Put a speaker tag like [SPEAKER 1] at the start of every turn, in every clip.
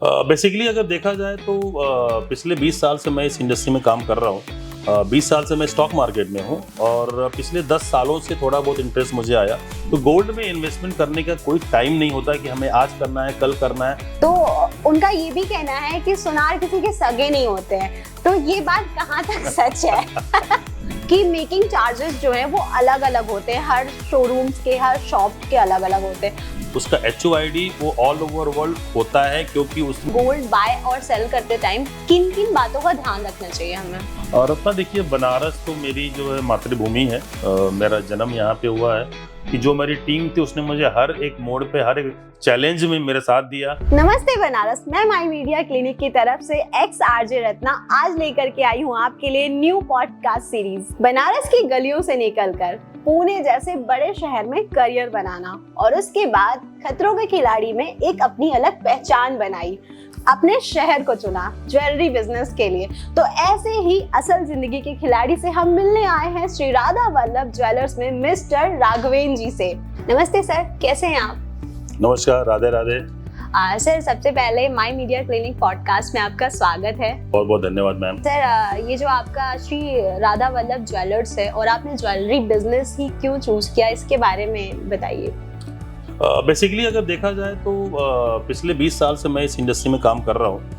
[SPEAKER 1] Basically अगर देखा जाए तो पिछले 20 साल से मैं इस इंडस्ट्री में काम कर रहा हूँ। 20 साल से मैं स्टॉक मार्केट में हूँ और पिछले 10 सालों से थोड़ा बहुत इंटरेस्ट मुझे आया। तो गोल्ड में इन्वेस्टमेंट करने का कोई टाइम नहीं होता कि हमें आज करना है, कल करना है।
[SPEAKER 2] तो उनका ये भी कहना है कि सुनार किसी के सगे नहीं होते हैं, तो ये बात कहाँ तक सच है? कि मेकिंग चार्जेस जो है वो अलग अलग होते हैं, हर शोरूम्स के, हर शॉप के अलग अलग होते हैं।
[SPEAKER 1] उसका HOID वो ऑल ओवर वर्ल्ड होता है, क्योंकि उस
[SPEAKER 2] गोल्ड बाय और सेल करते टाइम किन किन बातों का ध्यान रखना चाहिए हमें?
[SPEAKER 1] और अपना देखिए, बनारस तो मेरी जो है मातृभूमि है। मेरा जन्म यहाँ पे हुआ है। कि जो मेरी टीम थी उसने मुझे हर एक मोड़ पे, हर एक चैलेंज में मेरे साथ दिया।
[SPEAKER 2] नमस्ते बनारस, मैं माई मीडिया क्लिनिक की तरफ से एक्स RJ रत्ना आज लेकर के आई हूँ आपके लिए न्यू पॉडकास्ट सीरीज। बनारस की गलियों से निकलकर पुणे जैसे बड़े शहर में करियर बनाना और उसके बाद खतरों के खिलाड़ी में एक अपनी अलग पहचान बनाई, अपने शहर को चुना ज्वेलरी बिजनेस के लिए। तो ऐसे ही असल जिंदगी के खिलाड़ी से हम मिलने आए हैं श्री राधा वल्लभ ज्वेलर्स में मिस्टर राघवेन जी से। नमस्ते सर, कैसे हैं आप?
[SPEAKER 1] नमस्कार, राधे राधे।
[SPEAKER 2] सर, सबसे पहले माई मीडिया क्लिनिक पॉडकास्ट में आपका स्वागत है।
[SPEAKER 1] बहुत बहुत धन्यवाद मैम।
[SPEAKER 2] सर, ये जो आपका श्री राधा वल्लभ ज्वेलर्स है और आपने ज्वेलरी बिजनेस ही क्यों चूज किया, इसके बारे में बताइए।
[SPEAKER 1] बेसिकली अगर देखा जाए तो पिछले 20 साल से मैं इस इंडस्ट्री में काम कर रहा हूँ।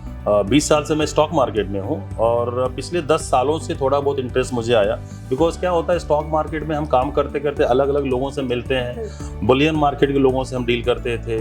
[SPEAKER 1] 20 साल से मैं स्टॉक मार्केट में हूँ और पिछले 10 सालों से थोड़ा बहुत इंटरेस्ट मुझे आया। बिकॉज क्या होता है, स्टॉक मार्केट में हम काम करते करते अलग अलग लोगों से मिलते हैं। बुलियन मार्केट के लोगों से हम डील करते थे।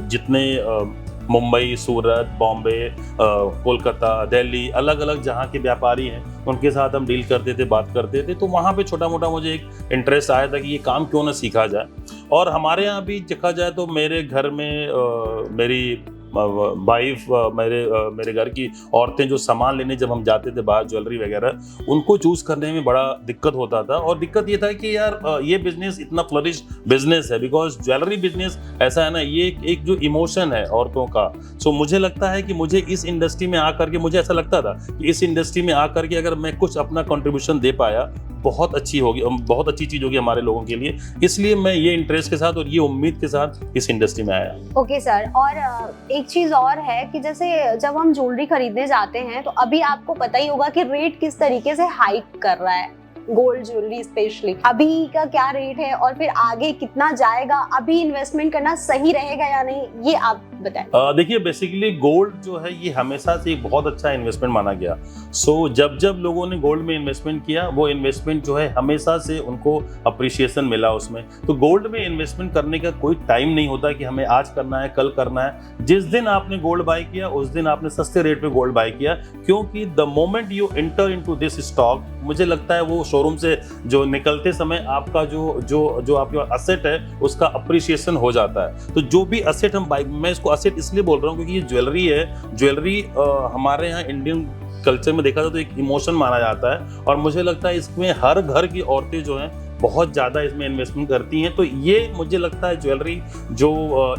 [SPEAKER 1] जितने मुंबई, सूरत, बॉम्बे, कोलकाता, दिल्ली, अलग अलग जहाँ के व्यापारी हैं उनके साथ हम डील करते थे, बात करते थे। तो वहाँ पे छोटा मोटा मुझे एक इंटरेस्ट आया था कि ये काम क्यों ना सीखा जाए। और हमारे यहाँ भी देखा जाए तो मेरे घर में मेरी वाइफ, मेरे घर की औरतें जो सामान लेने जब हम जाते थे बाहर, ज्वेलरी वगैरह, उनको चूज करने में बड़ा दिक्कत होता था। और दिक्कत ये था कि यार ये बिजनेस इतना फ्लरिश बिजनेस है, बिकॉज ज्वेलरी बिजनेस ऐसा है ना, ये एक जो इमोशन है औरतों का। सो मुझे लगता है कि मुझे इस इंडस्ट्री में आकर के, मुझे ऐसा लगता था कि इस इंडस्ट्री में आकर के अगर मैं कुछ अपना कंट्रीब्यूशन दे पाया, बहुत अच्छी होगी, बहुत अच्छी चीज होगी हमारे लोगों के लिए। इसलिए मैं ये इंटरेस्ट के साथ और ये उम्मीद के साथ इस इंडस्ट्री में आया।
[SPEAKER 2] ओके सर, और एक चीज और है कि जैसे जब हम ज्वेलरी खरीदने जाते हैं तो अभी आपको पता ही होगा कि रेट किस तरीके से हाइक कर रहा है, गोल्ड ज्वेलरी स्पेशली। अभी का क्या रेट है और फिर आगे कितना जाएगा? अभी इन्वेस्टमेंट करना सही रहेगा या नहीं, ये आप बताएं।
[SPEAKER 1] देखिए, बेसिकली गोल्ड जो है ये हमेशा से एक बहुत अच्छा इन्वेस्टमेंट माना गया। सो जब जब लोगों ने गोल्ड में इन्वेस्टमेंट किया, वो इन्वेस्टमेंट जो है हमेशा से उनको अप्रिशिएशन मिला उसमें। तो गोल्ड में इन्वेस्टमेंट करने का कोई टाइम नहीं होता कि हमें आज करना है, कल करना है। जिस दिन आपने गोल्ड बाय किया उस दिन आपने सस्ते रेट पे गोल्ड बाय किया, क्योंकि the moment you enter into this stock, मुझे लगता है वो शोरूम से जो निकलते समय आपका जो आपका असेट है उसका अप्रिशिएशन हो जाता है। तो जो भी असेट हम बाय, मैं इसको असेट इसलिए बोल रहा हूँ क्योंकि ये ज्वेलरी है। ज्वेलरी हमारे यहाँ इंडियन कल्चर में देखा जाए तो एक इमोशन माना जाता है और मुझे लगता है इसमें हर घर की औरतें जो हैं बहुत ज़्यादा इसमें इन्वेस्टमेंट करती हैं। तो ये मुझे लगता है ज्वेलरी जो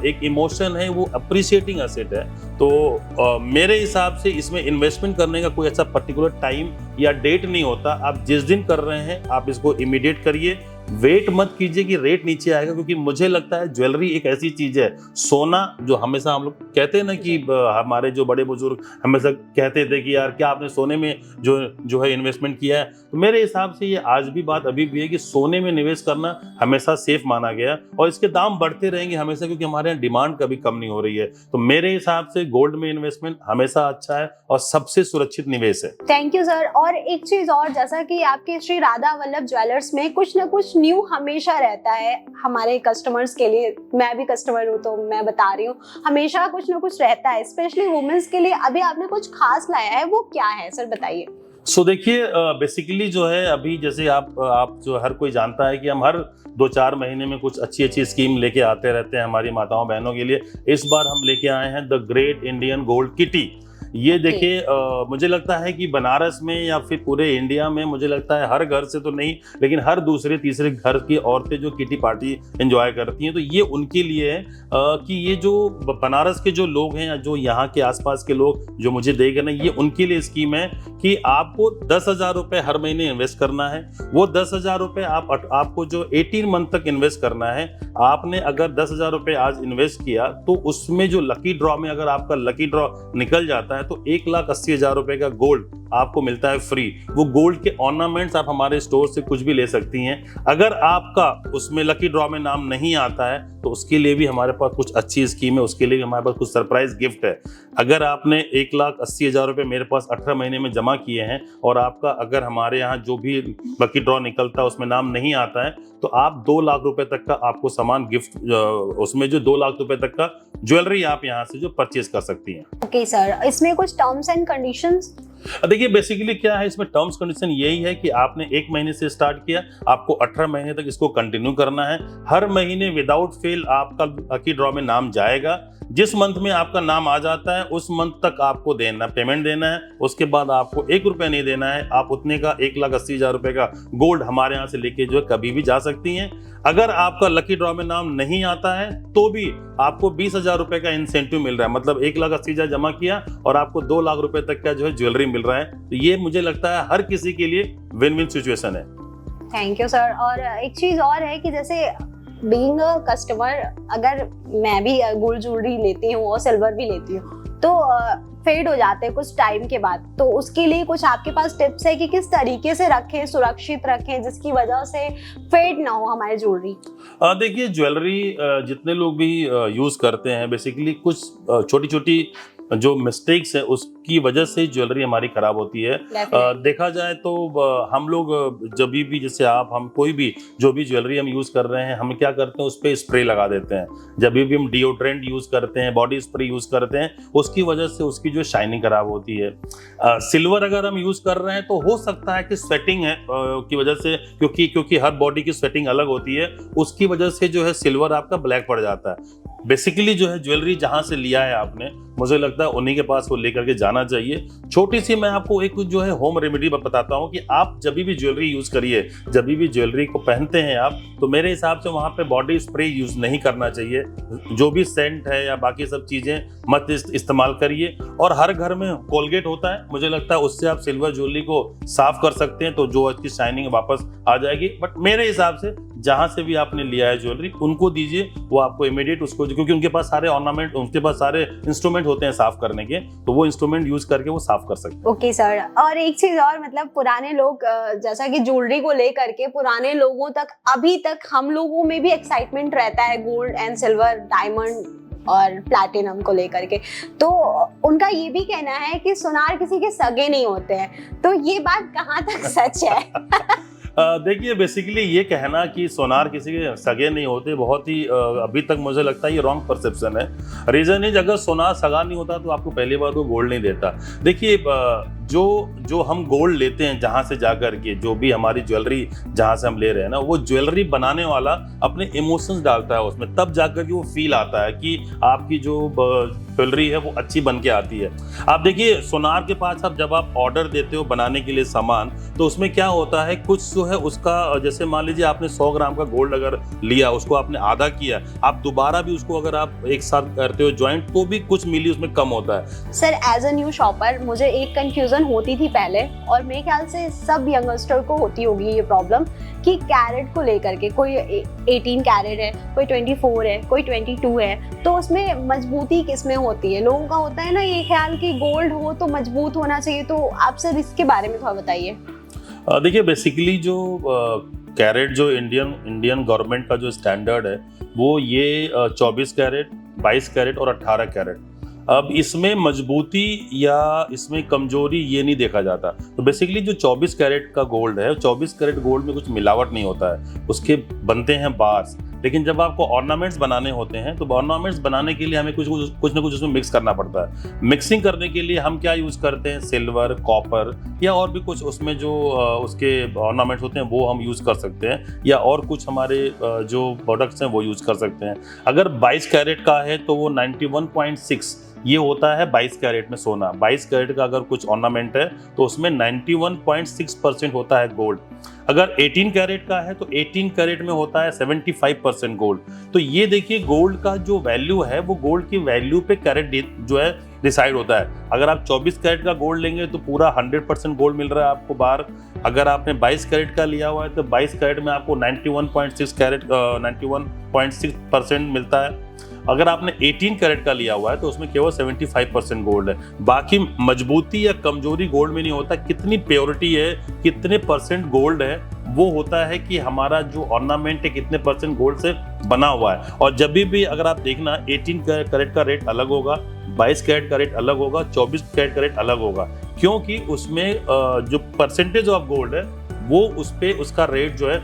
[SPEAKER 1] एक इमोशन है वो अप्रिशिएटिंग असेट है। तो मेरे हिसाब से इसमें इन्वेस्टमेंट करने का कोई ऐसा पर्टिकुलर टाइम या डेट नहीं होता। आप जिस दिन कर रहे हैं आप इसको इमीडिएट करिए, वेट मत कीजिए कि रेट नीचे आएगा। क्योंकि मुझे लगता है ज्वेलरी एक ऐसी चीज है, सोना जो हमेशा हम लोग कहते हैं ना कि हमारे जो बड़े बुजुर्ग हमेशा कहते थे कि यार क्या आपने सोने में जो है इन्वेस्टमेंट किया है। तो मेरे हिसाब से ये आज भी बात अभी भी है कि सोने में निवेश करना हमेशा सेफ माना गया और इसके दाम बढ़ते रहेंगे हमेशा, क्योंकि हमारे यहाँ डिमांड कभी कम नहीं हो रही है। तो मेरे हिसाब से गोल्ड में इन्वेस्टमेंट हमेशा अच्छा है और सबसे सुरक्षित निवेश है।
[SPEAKER 2] Thank you sir. और एक चीज और, जैसा कि आपके श्री राधा वल्लभ ज्वेलर्स में कुछ ना कुछ न्यू हमेशा रहता है हमारे कस्टमर्स के लिए। मैं भी कस्टमर हूँ तो मैं बता रही हूँ, हमेशा कुछ ना कुछ रहता है, स्पेशली वुमेन्स के लिए। अभी आपने कुछ खास लाया है, वो क्या है सर, बताइए।
[SPEAKER 1] सो देखिए, बेसिकली जो है अभी जैसे आप जो हर कोई जानता है कि हम हर 2-4 महीने में कुछ अच्छी अच्छी स्कीम लेके आते रहते हैं हमारी माताओं बहनों के लिए। इस बार हम लेके आए हैं the great Indian gold kitty. ये देखिए मुझे लगता है कि बनारस में या फिर पूरे इंडिया में मुझे लगता है हर घर से तो नहीं, लेकिन हर दूसरे तीसरे घर की औरतें जो किटी पार्टी एंजॉय करती हैं, तो ये उनके लिए है कि ये जो बनारस के जो लोग हैं या जो यहाँ के आसपास के लोग जो मुझे देख रहे हैं, ये उनके लिए स्कीम है कि आपको 10,000 रुपये हर महीने इन्वेस्ट करना है। वो 10,000 रुपये आपको जो 18 मंथ तक इन्वेस्ट करना है। आपने अगर 10,000 रुपये आज इन्वेस्ट किया तो उसमें जो लकी ड्रॉ में अगर आपका लकी ड्रॉ निकल जाता है तो 1,80,000 रुपये का गोल्ड आपको मिलता है फ्री। वो गोल्ड के ऑर्नामेंट्स आप हमारे स्टोर से कुछ भी ले सकती हैं। अगर आपका उसमें लकी ड्रॉ में नाम नहीं आता है तो उसके लिए भी हमारे पास कुछ अच्छी स्कीम है, उसके लिए भी हमारे पास कुछ सरप्राइज गिफ्ट है। अगर आपने 1,80,000 रुपये मेरे पास 18 महीने में जमा किए हैं और आपका अगर हमारे यहाँ जो भी लकी ड्रॉ निकलता है उसमें नाम नहीं आता है तो आप 2 लाख रुपए तक का आपको सामान गिफ्ट, उसमें जो 2 लाख रुपए तक का ज्वेलरी आप यहाँ से जो परचेज कर सकती हैं।
[SPEAKER 2] ओके सर, इसमें कुछ टर्म्स एंड कंडीशंस?
[SPEAKER 1] देखिए बेसिकली क्या है इसमें टर्म्स कंडीशन यही है कि आपने 1 महीने से स्टार्ट किया, आपको 18 महीने तक इसको कंटिन्यू करना है। हर महीने विदाउट फेल आपका लकी ड्रॉ में नाम जाएगा। जिस मंथ में आपका नाम आ जाता है उस मंथ तक आपको पेमेंट देना है। उसके बाद आपको 1 रुपया नहीं देना है। आप उतने का 1,80,000 रुपये का गोल्ड हमारे यहाँ से लेके जो है कभी भी जा सकती हैं। अगर आपका लकी ड्रॉ में नाम नहीं आता है तो भी आपको 20,000 रुपये का इंसेंटिव मिल रहा है। मतलब 1,80,000 जमा किया और आपको 2 लाख रुपए तक का जो है ज्वेलरी मिल रहा है। तो ये मुझे लगता है हर किसी के लिए विन विन सिचुएशन है।
[SPEAKER 2] Thank you sir. और एक चीज और है कि जैसे बीइंग अ कस्टमर, अगर मैं भी गोल्ड ज्वेलरी लेती हूँ और सिल्वर भी लेती हूँ तो फेड हो जाते हैं कुछ टाइम के बाद, तो उसके लिए कुछ आपके पास टिप्स है कि किस तरीके से रखें, सुरक्षित रखें जिसकी वजह से फेड ना हो हमारे ज्वेलरी?
[SPEAKER 1] देखिए ज्वेलरी जितने लोग भी यूज़ करते हैं बेसिकली कुछ छोटी छोटी जो मिस्टेक्स है उसकी वजह से ज्वेलरी हमारी खराब होती है। देखा जाए तो हम लोग जब भी जैसे हम कोई भी जो भी ज्वेलरी हम यूज़ कर रहे हैं, हम क्या करते हैं उस पर स्प्रे लगा देते हैं। जब भी हम डिओड्रेंट यूज़ करते हैं, बॉडी स्प्रे यूज़ करते हैं, उसकी वजह से उसकी जो शाइनिंग खराब होती है। सिल्वर अगर हम यूज़ कर रहे हैं तो हो सकता है कि स्वेटिंग है की वजह से, क्योंकि हर बॉडी की स्वेटिंग अलग होती है, उसकी वजह से जो है सिल्वर आपका ब्लैक पड़ जाता है। बेसिकली जो है ज्वेलरी जहां से लिया है आपने, मुझे लगता है उन्हीं के पास वो लेकर के जाना चाहिए। छोटी सी मैं आपको एक जो है होम रेमेडी बताता हूँ कि आप जब भी ज्वेलरी यूज करिए, जब भी ज्वेलरी को पहनते हैं आप, तो मेरे हिसाब से वहां पे बॉडी स्प्रे यूज नहीं करना चाहिए। जो भी सेंट है या बाकी सब चीजें मत इस्तेमाल करिए। और हर घर में कोलगेट होता है, मुझे लगता है उससे आप सिल्वर ज्वेलरी को साफ कर सकते हैं तो जो उसकी शाइनिंग वापस आ जाएगी। बट मेरे हिसाब से जहां से भी आपने लिया है ज्वेलरी उनको दीजिए, वो आपको इमीडिएट उसको, क्योंकि उनके पास सारे ऑर्नामेंट, उनके पास सारे इंस्ट्रूमेंट होते हैं साफ करने के, तो वो इंस्ट्रूमेंट यूज करके वो साफ कर सकते हैं।
[SPEAKER 2] Okay sir. और एक चीज और, मतलब पुराने लोग जैसा कि ज्वेलरी को लेकर के पुराने लोगों तक अभी तक हम लोगों में भी एक्साइटमेंट रहता है गोल्ड एंड सिल्वर, डायमंड और प्लैटिनम को लेकर के, तो उनका ये भी कहना है कि सोनार किसी के सगे नहीं होते हैं, तो ये बात कहाँ तक सच है?
[SPEAKER 1] देखिए बेसिकली ये कहना कि सोनार किसी के सगे नहीं होते बहुत ही अभी तक मुझे लगता है ये रॉन्ग परसेप्शन है। रीजन इज, अगर सोनार सगा नहीं होता तो आपको पहली बार वो गोल्ड नहीं देता। देखिए जो हम गोल्ड लेते हैं जहाँ से जाकर के, जो भी हमारी ज्वेलरी जहाँ से हम ले रहे हैं ना, वो ज्वेलरी बनाने वाला अपने इमोशंस डालता है उसमें, तब जाकर के वो फील आता है कि आपकी जो ज्वेलरी है वो अच्छी बन के आती है। आप देखिए सोनार के पास अब जब आप ऑर्डर देते हो बनाने के लिए सामान, तो उसमें क्या होता है, कुछ जो है उसका, जैसे मान लीजिए आपने 100 ग्राम का गोल्ड अगर लिया, उसको आपने आधा किया, आप दोबारा भी उसको अगर आप एक साथ करते हो ज्वाइंट, तो भी कुछ मिली उसमें कम होता है।
[SPEAKER 2] Sir as a new shopper मुझे एक कंफ्यूजन होती थी पहले, और मेरे ख्याल से सब यंगस्टर को होती होगी ये प्रॉब्लम, कि कैरेट को लेकर के कोई 18 कैरेट है, कोई 24 है, कोई 22 है, तो उसमें मजबूती किसमें होती है? लोगों का होता है ना ये ख्याल कि गोल्ड हो तो मजबूत होना चाहिए, तो आप सर इसके बारे में थोड़ा बताइए।
[SPEAKER 1] देखिए बेसिकली जो कैरेट जो इंडियन गवर्नमेंट का जो स्टैंडर्ड है वो ये 24 कैरेट, 22 कैरेट और 18 कैरेट। अब इसमें मजबूती या इसमें कमजोरी ये नहीं देखा जाता। तो बेसिकली जो 24 कैरेट का गोल्ड है, 24 कैरेट गोल्ड में कुछ मिलावट नहीं होता है, उसके बनते हैं बार्स। लेकिन जब आपको ऑर्नामेंट्स बनाने होते हैं तो ऑर्नामेंट्स बनाने के लिए हमें कुछ ना कुछ उसमें मिक्स करना पड़ता है। मिक्सिंग करने के लिए हम क्या यूज़ करते हैं, सिल्वर, कॉपर या और भी कुछ उसमें जो उसके ऑर्नामेंट्स होते हैं वो हम यूज़ कर सकते हैं, या और कुछ हमारे जो प्रोडक्ट्स हैं वो यूज़ कर सकते हैं। अगर 22 कैरेट का है तो वो 91.6 ये होता है 22 कैरेट में सोना। 22 कैरेट का अगर कुछ ऑर्नामेंट है तो उसमें 91.6% होता है गोल्ड। अगर 18 कैरेट का है तो 18 कैरेट में होता है 75% गोल्ड। तो ये देखिए गोल्ड का जो वैल्यू है वो गोल्ड की वैल्यू पे कैरेट जो है डिसाइड होता है। अगर आप 24 कैरेट का गोल्ड लेंगे तो पूरा 100% गोल्ड मिल रहा है आपको बाहर। अगर आपने 22 कैरेट का लिया हुआ है तो 22 कैरेट में आपको 91.6% मिलता है। अगर आपने 18 कैरेट का लिया हुआ है तो उसमें केवल 75% गोल्ड है। बाकी मजबूती या कमजोरी गोल्ड में नहीं होता, कितनी प्योरिटी है, कितने परसेंट गोल्ड है, वो होता है कि हमारा जो ऑर्नामेंट है कितने परसेंट गोल्ड से बना हुआ है। और जब भी अगर आप देखना 18 कैरेट का रेट अलग होगा, 22 कैरेट का रेट अलग होगा, 24 कैरेट का रेट अलग होगा, क्योंकि उसमें जो परसेंटेज ऑफ गोल्ड है वो उस पे उसका रेट जो है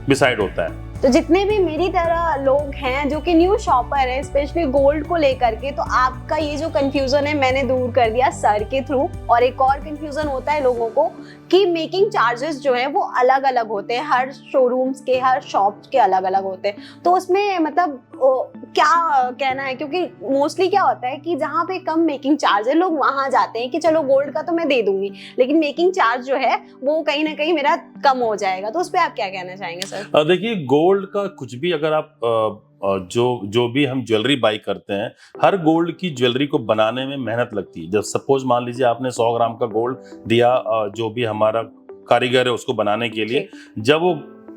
[SPEAKER 1] डिसाइड होता है।
[SPEAKER 2] तो जितने भी मेरी तरह लोग हैं जो कि न्यू शॉपर हैं स्पेशली गोल्ड को लेकर के, तो आपका ये जो कंफ्यूजन है मैंने दूर कर दिया सर के थ्रू। और एक और कंफ्यूजन होता है लोगों को कि मेकिंग चार्जेस जो है वो अलग अलग होते हैं, हर शोरूम्स के, हर शॉप्स के अलग अलग होते हैं। तो उसमें मतलब क्या कहना है, क्योंकि मोस्टली क्या होता है कि जहाँ पे कम मेकिंग चार्ज है लोग वहां जाते हैं कि चलो गोल्ड का तो मैं दे दूंगी, लेकिन मेकिंग चार्ज जो है वो कहीं ना कहीं मेरा कम हो जाएगा। तो उस पर आप क्या कहना चाहेंगे सर?
[SPEAKER 1] देखिए गोल्ड का कुछ भी अगर आप जो भी हम ज्वेलरी बाई करते हैं, हर गोल्ड की ज्वेलरी को बनाने में मेहनत लगती है। जब सपोज मान लीजिए आपने 100 ग्राम का गोल्ड दिया जो भी हमारा कारीगर है उसको बनाने के लिए, जब वो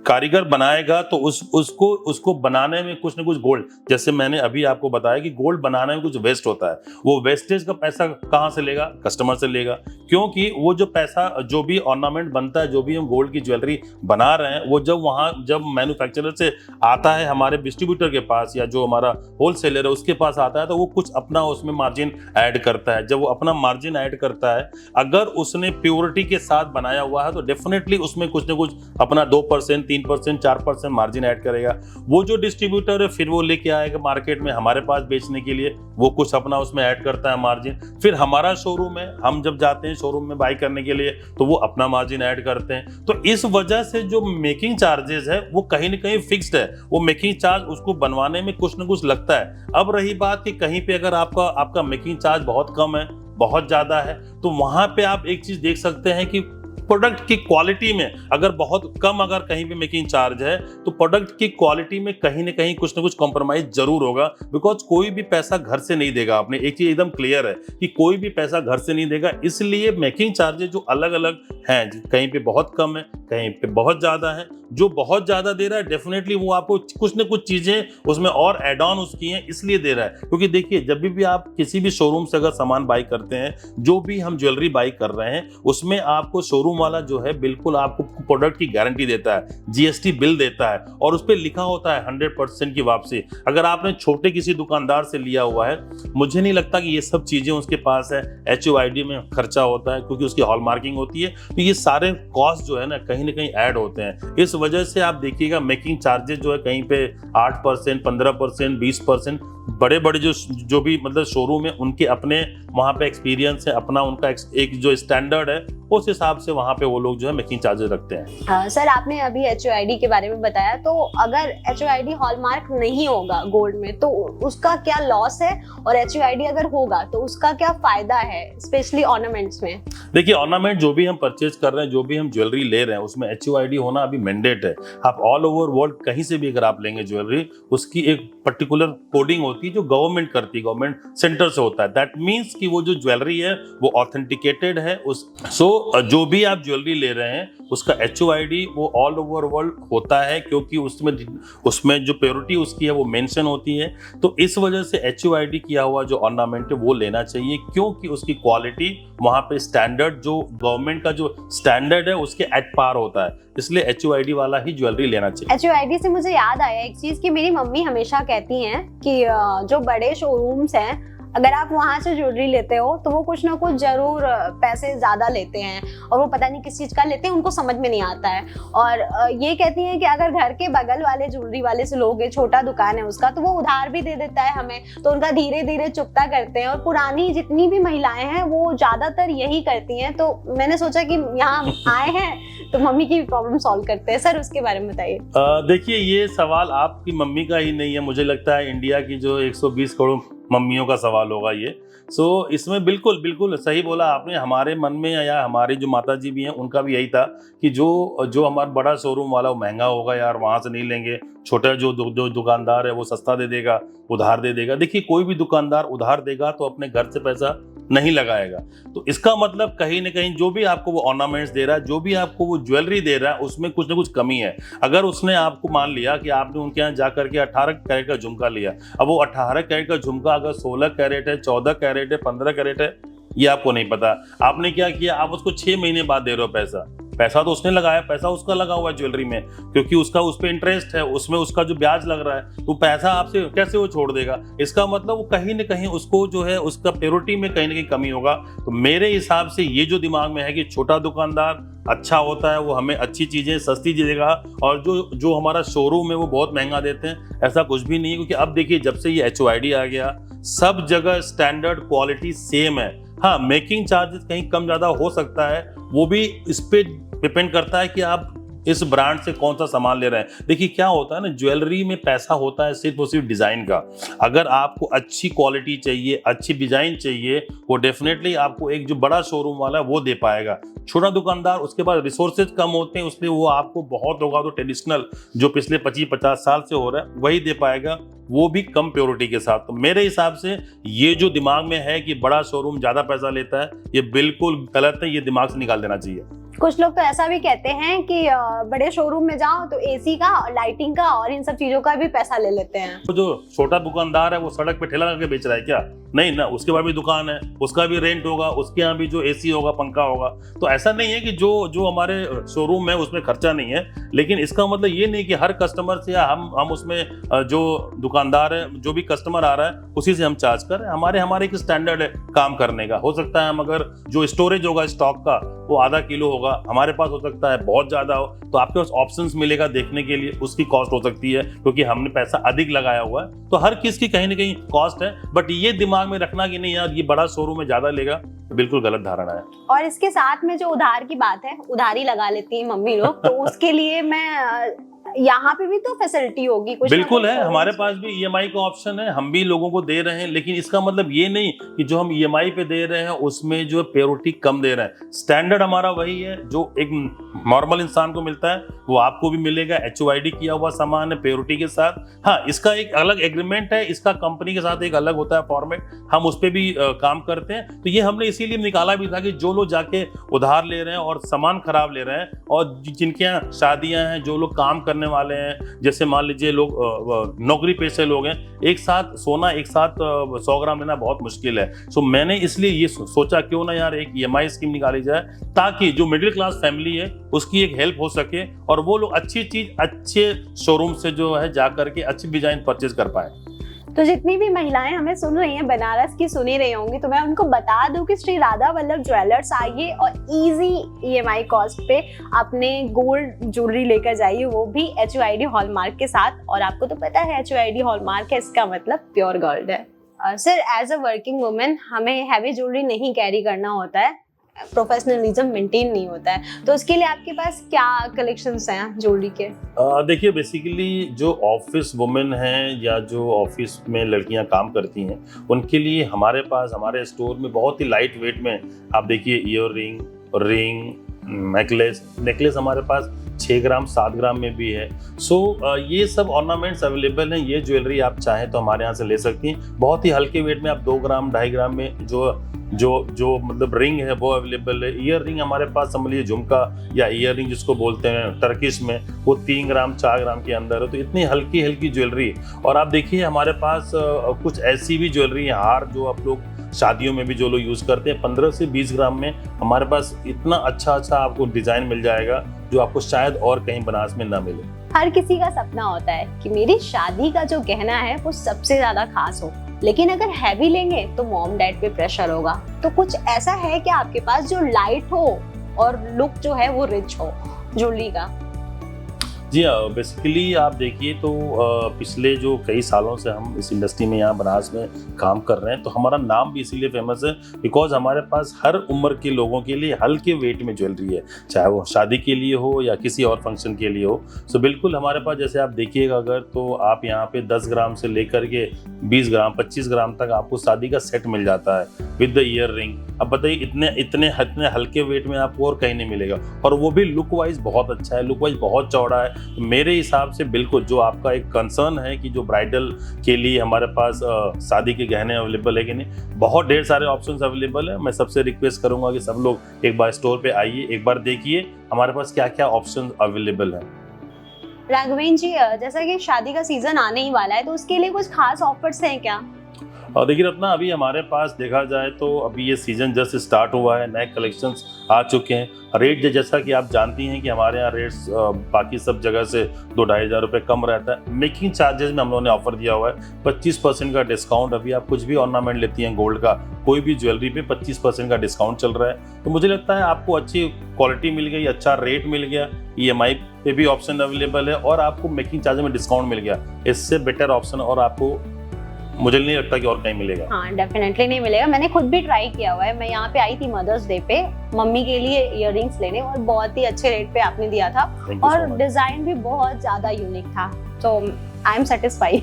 [SPEAKER 1] कारीगर बनाएगा तो उसको बनाने में कुछ ना कुछ गोल्ड, जैसे मैंने अभी आपको बताया कि गोल्ड बनाने में कुछ वेस्ट होता है, वो वेस्टेज का पैसा कहाँ से लेगा? कस्टमर से लेगा, क्योंकि वो जो पैसा जो भी ऑर्नामेंट बनता है, जो भी हम गोल्ड की ज्वेलरी बना रहे हैं, वो जब मैन्युफैक्चरर से आता है हमारे डिस्ट्रीब्यूटर के पास या जो हमारा होलसेलर है उसके पास आता है, तो वो कुछ अपना उसमें मार्जिन ऐड करता है। जब वो अपना मार्जिन ऐड करता है, अगर उसने प्योरिटी के साथ बनाया हुआ है तो डेफिनेटली उसमें कुछ ना कुछ अपना 2%, 3%, 4% मार्जिन ऐड करेगा। वो जो डिस्ट्रीब्यूटर है फिर वो लेके आएगा मार्केट में हमारे पास बेचने के लिए, वो कुछ अपना उसमें ऐड करता है मार्जिन। फिर हमारा शोरूम है, हम जब जाते हैं शोरूम में बाई करने के लिए तो वो अपना मार्जिन ऐड करते हैं। तो इस वजह से जो मेकिंग चार्जेस है वो कहीं ना कहीं फिक्स्ड है। वो मेकिंग चार्ज उसको बनवाने में कुछ ना कुछ लगता है। अब रही बात कि कहीं पे अगर आपका मेकिंग चार्ज बहुत कम है, बहुत ज्यादा है, तो वहां पे आप एक चीज देख सकते हैं कि प्रोडक्ट की क्वालिटी में अगर बहुत कम अगर कहीं पे मेकिंग चार्ज है तो प्रोडक्ट की क्वालिटी में कहीं ना कहीं कुछ ना कुछ कॉम्प्रोमाइज जरूर होगा। बिकॉज कोई भी पैसा घर से नहीं देगा। आपने एक चीज एकदम क्लियर है कि कोई भी पैसा घर से नहीं देगा, इसलिए मेकिंग चार्जेस जो अलग अलग हैं, कहीं पे बहुत कम है, कहीं पे बहुत ज्यादा है। जो बहुत ज्यादा दे रहा है डेफिनेटली वो आपको कुछ ना कुछ चीजें उसमें और एड ऑन उसकी हैं, इसलिए दे रहा है। क्योंकि देखिए जब भी आप किसी भी शोरूम से अगर सामान बाई करते हैं, जो भी हम ज्वेलरी बाई कर रहे हैं, उसमें आपको शोरूम वाला जो है बिल्कुल आपको प्रोडक्ट की गारंटी देता है, जीएसटी बिल देता है और उस पर लिखा होता है 100% की वापसी। अगर आपने छोटे किसी दुकानदार से लिया हुआ है, मुझे नहीं लगता कि ये सब चीजें उसके पास है। HUID में खर्चा होता है क्योंकि उसकी हॉलमार्किंग होती है, तो ये सारे कॉस्ट जो है ना कहीं ऐड होते हैं। इस वजह से आप देखिएगा मेकिंग चार्जेस जो है कहीं पे 8%, 15%, 20%, बड़े जो भी मतलब शोरूम है उनके अपने वहाँ पे एक्सपीरियंस है, अपना उनका एक जो स्टैंडर्ड है उस हिसाब से वहाँ पे वो लोग जो है मेकिंग चार्जेस रखते हैं।
[SPEAKER 2] सर आपने अभी HUID के बारे में बताया, तो अगर HUID हॉलमार्क नहीं होगा गोल्ड में तो उसका क्या लॉस है, और HUID अगर होगा तो उसका क्या फायदा है स्पेशली ऑर्नामेंट्स में?
[SPEAKER 1] देखिए ऑर्नामेंट जो भी हम परचेज कर रहे हैं, जो भी हम ज्वेलरी ले रहे हैं, उसमें HUID होना अभी मैंडेट है। आप ऑल ओवर वर्ल्ड कहीं से भी अगर आप लेंगे ज्वेलरी, उसकी एक पर्टिकुलर कोडिंग होती है जो गवर्नमेंट करती है, गवर्नमेंट सेंटर से होता है। दैट मीन्स कि वो जो ज्वेलरी है वो ऑथेंटिकेटेड है। जो भी आप ज्वेलरी ले रहे हैं उसका HUID वो ऑल ओवर वर्ल्ड होता है, क्योंकि उसमें जो प्योरिटी उसकी है वो मेंशन होती है। तो इस वजह से HUID किया हुआ जो ऑर्नामेंट है वो लेना चाहिए, क्योंकि उसकी क्वालिटी वहाँ पे स्टैंडर्ड जो गवर्नमेंट का जो स्टैंडर्ड है उसके एट पार होता है, इसलिए HUID वाला ही ज्वेलरी लेना चाहिए।
[SPEAKER 2] HUID से मुझे याद आया एक चीज कि मेरी मम्मी हमेशा कहती हैं कि जो बड़े शोरूम्स हैं अगर आप वहां से ज्वेलरी लेते हो तो वो कुछ ना कुछ जरूर पैसे ज्यादा लेते हैं, और वो पता नहीं किस चीज का लेते हैं, उनको समझ में नहीं आता है। और ये कहती हैं कि अगर घर के बगल वाले ज्वेलरी वाले से लोगे, छोटा दुकान है उसका, तो वो उधार भी दे देता है हमें, तो उनका धीरे धीरे चुकता करते हैं। और पुरानी जितनी भी महिलाएं हैं वो ज्यादातर यही करती हैं। तो मैंने सोचा कि यहाँ आए हैं तो मम्मी की प्रॉब्लम सॉल्व करते हैं। सर उसके बारे में बताइए।
[SPEAKER 1] देखिए ये सवाल आपकी मम्मी का ही नहीं है, मुझे लगता है इंडिया की जो 120 करोड़ मम्मियों का सवाल होगा ये। सो इसमें बिल्कुल बिल्कुल सही बोला आपने। हमारे मन में या हमारी जो माता जी भी हैं उनका भी यही था कि जो जो हमारा बड़ा शोरूम वाला वो महंगा होगा यार, वहाँ से नहीं लेंगे। छोटा जो दुकानदार है वो सस्ता दे देगा, उधार दे देगा। देखिए कोई भी दुकानदार उधार देगा तो अपने घर से पैसा नहीं लगाएगा। तो इसका मतलब कहीं ना कहीं जो भी आपको वो ऑर्नामेंट्स दे रहा है, जो भी आपको वो ज्वेलरी दे रहा है, उसमें कुछ ना कुछ कमी है। अगर उसने आपको मान लिया कि आपने उनके यहाँ जा करके 18 कैरेट का झुमका लिया, अब वो 18 कैरेट का झुमका अगर 16 कैरेट है, 14 कैरेट है, 15 कैरेट है, ये आपको नहीं पता। आपने क्या किया, आप उसको 6 महीने बाद दे रहे हो पैसा। पैसा तो उसने लगाया, पैसा उसका लगा हुआ है ज्वेलरी में, क्योंकि उसका उस पर इंटरेस्ट है, उसमें उसका जो ब्याज लग रहा है, तो पैसा आपसे कैसे वो छोड़ देगा। इसका मतलब वो कहीं ना कहीं उसको जो है उसका प्योरिटी में कहीं ना कहीं कमी होगा। तो मेरे हिसाब से ये जो दिमाग में है कि छोटा दुकानदार अच्छा होता है, वो हमें अच्छी चीजें सस्ती देगा, और जो जो हमारा शोरूम है वो बहुत महंगा देते हैं, ऐसा कुछ भी नहीं है। क्योंकि अब देखिए जब से ये HOID आ गया, सब जगह स्टैंडर्ड क्वालिटी सेम है। हाँ, मेकिंग चार्जेस कहीं कम ज्यादा हो सकता है, वो भी इस पे डिपेंड करता है कि आप इस ब्रांड से कौन सा सामान ले रहे हैं। देखिए क्या होता है ना, ज्वेलरी में पैसा होता है सिर्फ और सिर्फ डिजाइन का। अगर आपको अच्छी क्वालिटी चाहिए, अच्छी डिजाइन चाहिए, वो डेफिनेटली आपको एक जो बड़ा शोरूम वाला है वो दे पाएगा। छोटा दुकानदार, उसके पास रिसोर्सेज कम होते हैं, उसलिए वो आपको बहुत होगा तो ट्रेडिशनल जो पिछले 25-50 साल से हो रहा है वही दे पाएगा, वो भी कम प्योरिटी के साथ। तो मेरे हिसाब से ये जो दिमाग में है कि बड़ा शोरूम ज्यादा पैसा लेता है, ये बिल्कुल गलत है, ये दिमाग से निकाल देना चाहिए।
[SPEAKER 2] कुछ लोग तो ऐसा भी कहते हैं कि बड़े शोरूम में जाओ तो AC का, लाइटिंग का और इन सब चीजों का भी पैसा ले लेते हैं।
[SPEAKER 1] तो जो छोटा दुकानदार है वो सड़क पे ठेला करके बेच रहा है क्या? नहीं ना, उसके बाद भी दुकान है, उसका भी रेंट होगा, उसके यहाँ भी जो AC होगा, पंखा होगा। तो ऐसा नहीं है कि जो हमारे शोरूम है उसमें खर्चा नहीं है, लेकिन इसका मतलब ये नहीं कि हर कस्टमर से या हम उसमें जो दुकानदार है, जो भी कस्टमर आ रहा है उसी से हम चार्ज कर रहे हैं। हमारे एक स्टैंडर्ड है काम करने का। हो सकता है हम अगर जो स्टोरेज होगा स्टॉक का वो आधा किलो होगा, हमारे पास हो सकता है बहुत ज्यादा हो, तो आपके पास ऑप्शंस मिलेगा देखने के लिए, उसकी कॉस्ट हो सकती है क्योंकि हमने पैसा अधिक लगाया हुआ है। तो हर किस की कहीं ना कहीं कॉस्ट है, बट ये दिमाग में रखना कि नहीं यार ये बड़ा शोरूम है ज्यादा लेगा, बिल्कुल गलत धारणा है।
[SPEAKER 2] और इसके साथ में जो उधार की बात है, उधारी लगा लेती है मम्मी लोग, तो उसके लिए मैं यहाँ पे भी तो फैसिलिटी होगी कुछ?
[SPEAKER 1] बिल्कुल है, हमारे पास भी EMI का ऑप्शन है, हम भी लोगों को दे रहे हैं। लेकिन इसका मतलब ये नहीं कि जो हम EMI पे दे रहे हैं उसमें जो प्योरिटी कम दे रहे हैं। स्टैंडर्ड हमारा वही है जो एक नॉर्मल इंसान को मिलता है, वो आपको भी मिलेगा। HOID किया हुआ सामान है प्योरिटी के साथ। हाँ, इसका एक अलग एग्रीमेंट है, इसका कंपनी के साथ एक अलग होता है फॉर्मेट, हम उस पर भी काम करते हैं। तो ये हमने इसीलिए निकाला भी था कि जो लोग जाके उधार ले रहे हैं और सामान खराब ले रहे हैं, और जिनके यहाँ शादियां हैं, जो लोग काम करने वाले हैं, जैसे मान लीजिए लोग नौकरी पेशे लोग हैं, एक साथ सोना, एक साथ 100 ग्राम लेना बहुत मुश्किल है। सो मैंने इसलिए ये सोचा क्यों ना यार एक EMI स्कीम निकाली जाए, ताकि जो मिडिल क्लास फैमिली है उसकी एक हेल्प हो सके और वो लोग अच्छी चीज अच्छे शोरूम से जो है जा करके अच्छी डिजाइन परचेज कर पाए।
[SPEAKER 2] तो जितनी भी महिलाएं हमें सुन रही हैं, बनारस की सुनी रही होंगी, तो मैं उनको बता दूं कि श्री राधा वल्लभ ज्वेलर्स आइए और इजी EMI कॉस्ट पे अपने गोल्ड ज्वेलरी लेकर जाइए, वो भी HOID हॉलमार्क के साथ। और आपको तो पता है HOID हॉलमार्क है, इसका मतलब प्योर गोल्ड है। Sir, as a working women हमें हैवी ज्वेलरी नहीं कैरी करना होता है, प्रोफेशनलिज्म मेंटेन नहीं होता है, तो उसके लिए आपके पास क्या कलेक्शंस हैं ज्वेलरी के?
[SPEAKER 1] देखिए बेसिकली जो ऑफिस वुमेन हैं या जो ऑफिस में लड़कियां काम करती हैं, उनके लिए हमारे पास हमारे स्टोर में बहुत ही लाइट वेट में आप देखिए ईयर रिंग, नेकलेस हमारे पास 6 ग्राम 7 ग्राम में भी है। सो ये सब ऑर्नामेंट्स अवेलेबल हैं। ये ज्वेलरी आप चाहें तो हमारे यहाँ से ले सकती हैं। बहुत ही हल्के वेट में आप 2 ग्राम 2.5 ग्राम में जो मतलब रिंग है वो अवेलेबल है। ईयर रिंग हमारे पास समझ लीजिए झुमका या ईयर रिंग जिसको बोलते हैं टर्किश में, वो 3 ग्राम 4 ग्राम के अंदर है। तो इतनी हल्की ज्वेलरी। और आप देखिए हमारे पास कुछ ऐसी भी ज्वेलरी है, हार जो आप लोग शादियों में भी जो लोग यूज करते हैं, 15 से 20 ग्राम में हमारे पास इतना अच्छा आपको डिजाइन मिल जाएगा जो आपको शायद और कहीं बनारस में ना मिले।
[SPEAKER 2] हर किसी का सपना होता है कि मेरी शादी का जो गहना है वो सबसे ज्यादा खास हो, लेकिन अगर हैवी लेंगे तो मॉम डैड पे प्रेशर होगा। तो कुछ ऐसा है कि आपके पास जो लाइट हो और लुक जो है वो रिच हो ज्वेलरी का?
[SPEAKER 1] जी हाँ, बेसिकली आप देखिए तो पिछले जो कई सालों से हम इस इंडस्ट्री में यहाँ बनारस में काम कर रहे हैं, तो हमारा नाम भी इसीलिए फेमस है बिकॉज हमारे पास हर उम्र के लोगों के लिए हल्के वेट में ज्वेलरी है, चाहे वो शादी के लिए हो या किसी और फंक्शन के लिए हो। सो बिल्कुल हमारे पास जैसे आप देखिएगा अगर तो आप यहाँ पे 10 ग्राम से लेकर के 20 ग्राम 25 ग्राम तक आपको शादी का सेट मिल जाता है विद द ईयर रिंग। अब बताइए इतने इतने इतने हल्के वेट में आपको और कहीं नहीं मिलेगा, और वो भी लुक वाइज बहुत अच्छा है, लुक वाइज बहुत चौड़ा है। मेरे हिसाब से बिल्कुल जो आपका एक कंसर्न है कि जो ब्राइडल के लिए हमारे पास शादी के गहने अवेलेबल है कि नहीं, बहुत ढेर सारे ऑप्शंस अवेलेबल है। मैं सबसे रिक्वेस्ट करूंगा कि सब लोग एक बार स्टोर पे आइए, एक बार देखिए हमारे पास क्या क्या ऑप्शंस अवेलेबल है।
[SPEAKER 2] राघवेंद्र जी, जैसा कि शादी का सीजन आने ही वाला है, तो उसके लिए कुछ खास ऑफर्स हैं क्या?
[SPEAKER 1] और देखिए रत्ना, अभी हमारे पास देखा जाए तो अभी ये सीजन जस्ट स्टार्ट हुआ है, नए कलेक्शंस आ चुके हैं। रेट जैसा कि आप जानती हैं कि हमारे यहाँ रेट्स बाकी सब जगह से 2-2.5 हज़ार रुपये कम रहता है। मेकिंग चार्जेस में हम लोगों ने ऑफर दिया हुआ है 25% का डिस्काउंट। अभी आप कुछ भी ऑर्नामेंट लेती हैं गोल्ड का, कोई भी ज्वेलरी पे 25% का डिस्काउंट चल रहा है। तो मुझे लगता है आपको अच्छी क्वालिटी मिल गई, अच्छा रेट मिल गया, EMI पे भी ऑप्शन अवेलेबल है और आपको मेकिंग चार्ज में डिस्काउंट मिल गया। इससे बेटर ऑप्शन और आपको मुझे नहीं लगता कि और कहीं मिलेगा।
[SPEAKER 2] हाँ, डेफिनेटली नहीं मिलेगा। मैंने खुद भी ट्राई किया हुआ है। मैं यहाँ पे आई थी मदर्स डे पे मम्मी के लिए इयररिंग्स लेने, और बहुत ही अच्छे रेट पे आपने दिया था और डिजाइन भी बहुत ज्यादा यूनिक था, तो I am satisfied.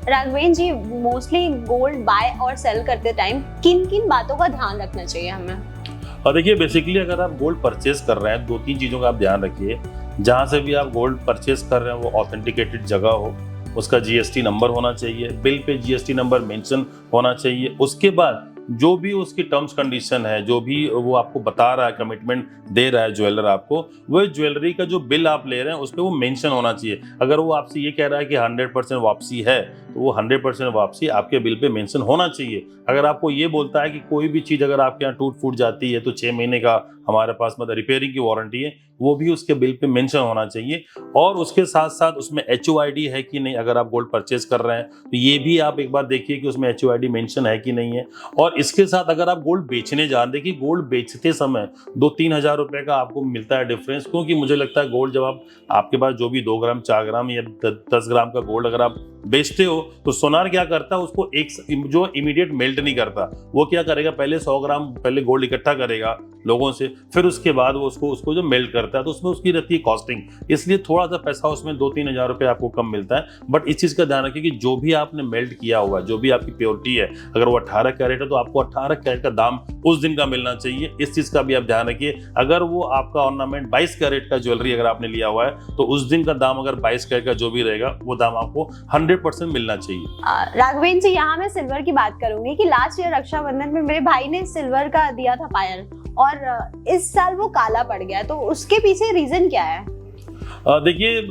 [SPEAKER 2] Raghavendra ji, mostly gold buy और सेल करते टाइम किन किन बातों का ध्यान रखना चाहिए हमें?
[SPEAKER 1] और देखिए बेसिकली अगर आप गोल्ड परचेज कर रहे हैं 2-3 चीज़ों का आप ध्यान रखिए। जहाँ से भी आप गोल्ड परचेज कर रहे हैं वो ऑथेंटिकेटेड जगह हो, उसका GST नंबर होना चाहिए, bill pay GST number mention होना चाहिए। उसके बाद जो भी उसकी टर्म्स कंडीशन है, जो भी वो आपको बता रहा है, कमिटमेंट दे रहा है ज्वेलर आपको, वो ज्वेलरी का जो बिल आप ले रहे हैं उस पर वो मेंशन होना चाहिए। अगर वो आपसे ये कह रहा है कि 100% वापसी है, तो वो 100% वापसी आपके बिल पे मेंशन होना चाहिए। अगर आपको ये बोलता है कि कोई भी चीज़ अगर आपके यहाँ टूट फूट जाती है तो 6 महीने का हमारे पास मतलब रिपेयरिंग की वारंटी है, वो भी उसके बिल पे मेंशन होना चाहिए। और उसके साथ साथ उसमें HOID है कि नहीं, अगर आप गोल्ड परचेज कर रहे हैं तो ये भी आप एक बार देखिए कि उसमें HOID मेंशन है कि नहीं है। और इसके साथ अगर आप गोल्ड बेचने जा रहे हैं, देखिए गोल्ड बेचते समय 2-3 हज़ार रुपये का आपको मिलता है डिफरेंस, क्योंकि मुझे लगता है गोल्ड जब आपके पास जो भी 2 ग्राम 4 ग्राम या 10 ग्राम का गोल्ड अगर आप बेचते हो तो सोनार क्या करता है, उसको एक जो इमीडिएट मेल्ट नहीं करता, वो क्या करेगा पहले 100 ग्राम पहले गोल्ड इकट्ठा करेगा लोगों से, फिर उसके बाद वो उसको जो मेल्ट करता है तो उसमें उसकी रहती है कॉस्टिंग, इसलिए थोड़ा सा पैसा उसमें 2-3 हज़ार रुपये आपको कम मिलता है। बट इस चीज़ का ध्यान रखिए कि जो भी आपने मेल्ट किया हुआ है, जो भी आपकी प्योरिटी है, अगर वो 18 कैरेट है तो आपको 18 कैरेट का दाम उस दिन का मिलना चाहिए। इस चीज़ का भी आप ध्यान रखिए। अगर वो आपका ऑर्नामेंट 22 कैरेट का ज्वेलरी अगर आपने लिया हुआ है तो उस दिन का दाम अगर 22 कैरेट का जो भी रहेगा वो दाम आपको 100% मिलना चाहिए।
[SPEAKER 2] राघवेंद्र जी, यहाँ मैं सिल्वर की बात करूंगी कि लास्ट ईयर रक्षाबंधन में मेरे भाई ने सिल्वर का दिया था पायल, और इस साल वो काला पड़ गया, तो उसके पीछे रीजन क्या है?
[SPEAKER 1] देखिए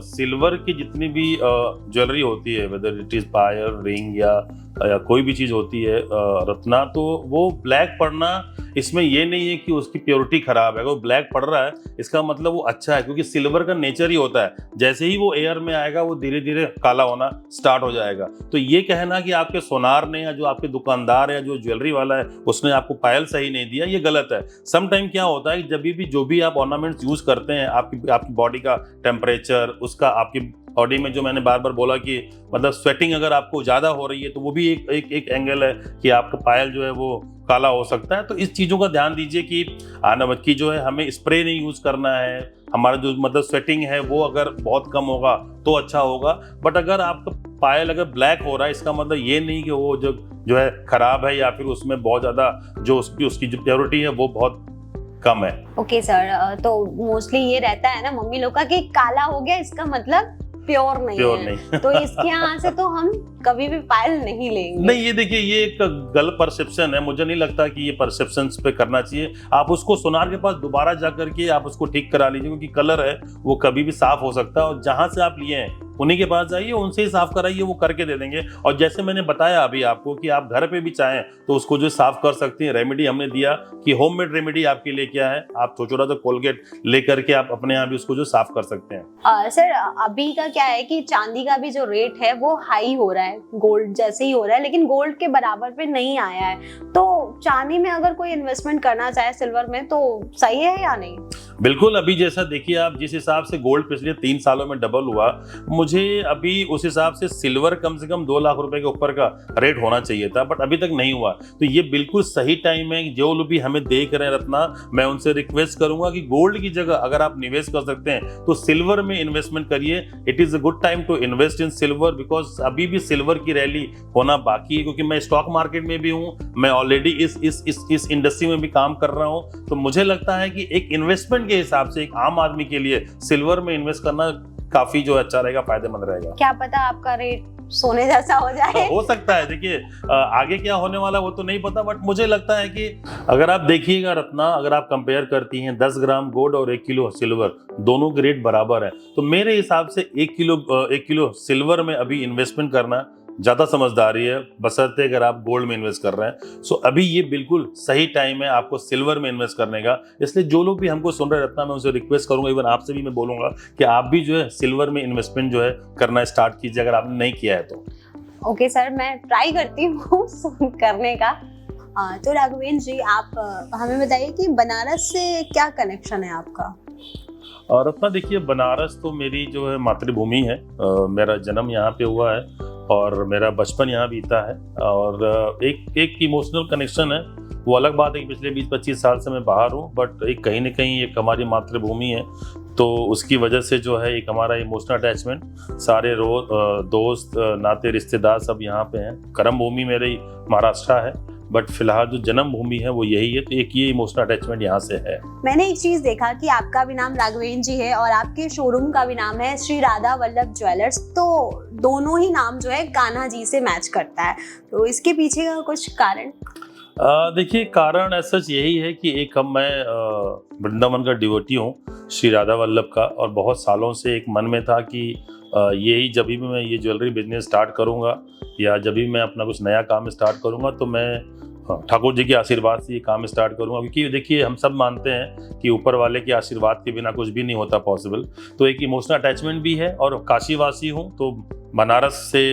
[SPEAKER 1] सिल्वर की जितनी भी ज्वेलरी होती है, whether it is Payal, ring या कोई भी चीज़ होती है रत्ना, तो वो ब्लैक पड़ना इसमें ये नहीं है कि उसकी प्योरिटी खराब है। अगर वो ब्लैक पड़ रहा है इसका मतलब वो अच्छा है, क्योंकि सिल्वर का नेचर ही होता है जैसे ही वो एयर में आएगा वो धीरे धीरे काला होना स्टार्ट हो जाएगा। तो ये कहना कि आपके सोनार ने या जो आपके दुकानदार है, जो ज्वेलरी वाला है, उसने आपको पायल सही नहीं दिया, ये गलत है। सम टाइम क्या होता है कि जब भी जो भी आप ऑर्नामेंट्स यूज करते हैं, आपकी बॉडी का टेम्परेचर, उसका आपकी बॉडी में जो मैंने बार बार बोला कि मतलब स्वेटिंग अगर आपको ज़्यादा हो रही है तो वो भी एक एंगल है कि आपका पायल जो है वो काला हो सकता है। तो इस चीज़ों का ध्यान दीजिए कि आनावत की जो है हमें स्प्रे नहीं यूज़ करना है। हमारा जो मतलब स्वेटिंग है वो अगर बहुत कम होगा तो अच्छा होगा। बट अगर आपका पायल अगर ब्लैक हो रहा है इसका मतलब ये नहीं कि वो जो है खराब है या फिर उसमें बहुत ज़्यादा जो उसकी जो प्योरिटी है वो बहुत कम है।
[SPEAKER 2] ओके सर, तो मोस्टली ये रहता है ना मम्मी लोग का कि काला हो गया इसका मतलब प्योर नहीं है। तो इसके यहाँ से तो हम कभी भी पायल नहीं लेंगे।
[SPEAKER 1] नहीं, ये देखिए ये एक गलत परसेप्शन है। मुझे नहीं लगता कि ये परसेप्शन पे करना चाहिए। आप उसको सोनार के पास दोबारा जा करके आप उसको ठीक करा लीजिए, क्योंकि कलर है वो कभी भी साफ हो सकता है। और जहां से आप लिए हैं उन्हीं के पास जाइए, उनसे ही साफ कराइए, वो करके दे देंगे। और जैसे मैंने बताया अभी आपको कि आप घर पे भी चाहें तो उसको जो साफ कर सकती हैं। रेमेडी हमने दिया कि होममेड रेमेडी आपके लिए क्या है, आप छोटा सा कोलगेट लेकर के आप अपने यहाँ भी उसको जो साफ कर सकते हैं।
[SPEAKER 2] सर, अभी का क्या है कि चांदी का भी जो रेट है वो हाई हो रहा है, गोल्ड जैसे ही हो रहा है, लेकिन गोल्ड के बराबर पे नहीं आया है। तो चांदी में अगर कोई इन्वेस्टमेंट करना चाहे सिल्वर में तो सही है या नहीं?
[SPEAKER 1] बिल्कुल, अभी जैसा देखिए आप जिस हिसाब से गोल्ड पिछले 3 सालों में डबल हुआ, मुझे अभी उस हिसाब से सिल्वर कम से कम 2 लाख रुपए के ऊपर का रेट होना चाहिए था, बट अभी तक नहीं हुआ। तो ये बिल्कुल सही टाइम है। जो लोग भी हमें देख रहे हैं रत्ना, मैं उनसे रिक्वेस्ट करूंगा कि गोल्ड की जगह अगर आप निवेश कर सकते हैं तो सिल्वर में इन्वेस्टमेंट करिए। It is a good time to invest in silver, because अभी भी सिल्वर की रैली होना बाकी है, क्योंकि मैं स्टॉक मार्केट में भी हूँ, मैं ऑलरेडी इस इंडस्ट्री में भी काम कर रहा हूँ। तो मुझे लगता है कि एक इन्वेस्टमेंट के हिसाब से एक आम आदमी के लिए सिल्वर में इन्वेस्ट करना काफी जो अच्छा रहेगा, फायदेमंद रहेगा।
[SPEAKER 2] क्या पता आपका रेट सोने जैसा हो जाए।
[SPEAKER 1] हो सकता है, देखिए आगे क्या होने वाला वो तो नहीं पता, बट मुझे लगता है कि अगर आप देखिएगा रत्ना, अगर आप कंपेयर करती हैं 10 ग्राम गोल्ड और 1 किलो सिल्वर, दोनों के रेट बराबर है, तो मेरे हिसाब से 1 किलो सिल्वर में अभी इन्वेस्टमेंट करना ज्यादा समझदारी है, बशर्ते अगर आप गोल्ड में इन्वेस्ट कर रहे हैं। सो अभी ये बिल्कुल सही टाइम है आपको सिल्वर में इन्वेस्ट करने का। इसलिए जो लोग भी हमको सुन रहे रत्ना, मैं उनसे रिक्वेस्ट करूंगा, इवन आपसे भी मैं बोलूंगा कि आप भी जो है सिल्वर में इन्वेस्टमेंट जो है करना स्टार्ट कीजिए, अगर आपने नहीं किया है तो।
[SPEAKER 2] ओके सर, मैं ट्राई करती हूँ करने का। तो राघवेंद्र जी, आप हमें बताइए कि बनारस से क्या कनेक्शन है आपका?
[SPEAKER 1] और रत्ना देखिए, बनारस तो मेरी जो है मातृभूमि है। मेरा जन्म यहाँ पे हुआ है और मेरा बचपन यहाँ बीता है, और एक इमोशनल कनेक्शन है। वो अलग बात है कि पिछले 20-25 साल से मैं बाहर हूँ, बट एक कहीं ना कहीं एक हमारी मातृभूमि है, तो उसकी वजह से जो है एक हमारा इमोशनल अटैचमेंट, सारे दोस्त नाते रिश्तेदार सब यहाँ पे हैं। कर्म भूमि मेरी महाराष्ट्र है, बट फिलहाल जो जन्म भूमि है वो यही है, तो एक ये इमोशनल अटैचमेंट यहाँ से है।
[SPEAKER 2] मैंने एक चीज देखा कि आपका भी नाम राघवेंद्र जी है और आपके शोरूम का भी नाम है श्री राधा वल्लभ ज्वेलर्स, तो दोनों ही नाम जो है कान्हा जी से मैच करता है, तो इसके पीछे का कुछ कारण?
[SPEAKER 1] देखिए, कारण ऐसा यही है कि एक मैं वृंदावन का डिवोटी हूँ श्री राधा वल्लभ का, और बहुत सालों से एक मन में था कि यही जब भी मैं ये ज्वेलरी बिजनेस स्टार्ट करूँगा या जब भी मैं अपना कुछ नया काम स्टार्ट करूँगा, तो मैं ठाकुर जी के आशीर्वाद से ये काम स्टार्ट करूँगा। क्योंकि देखिए, हम सब मानते हैं कि ऊपर वाले के आशीर्वाद के बिना कुछ भी नहीं होता पॉसिबल। तो एक इमोशनल अटैचमेंट भी है, और काशीवासी हूँ तो बनारस से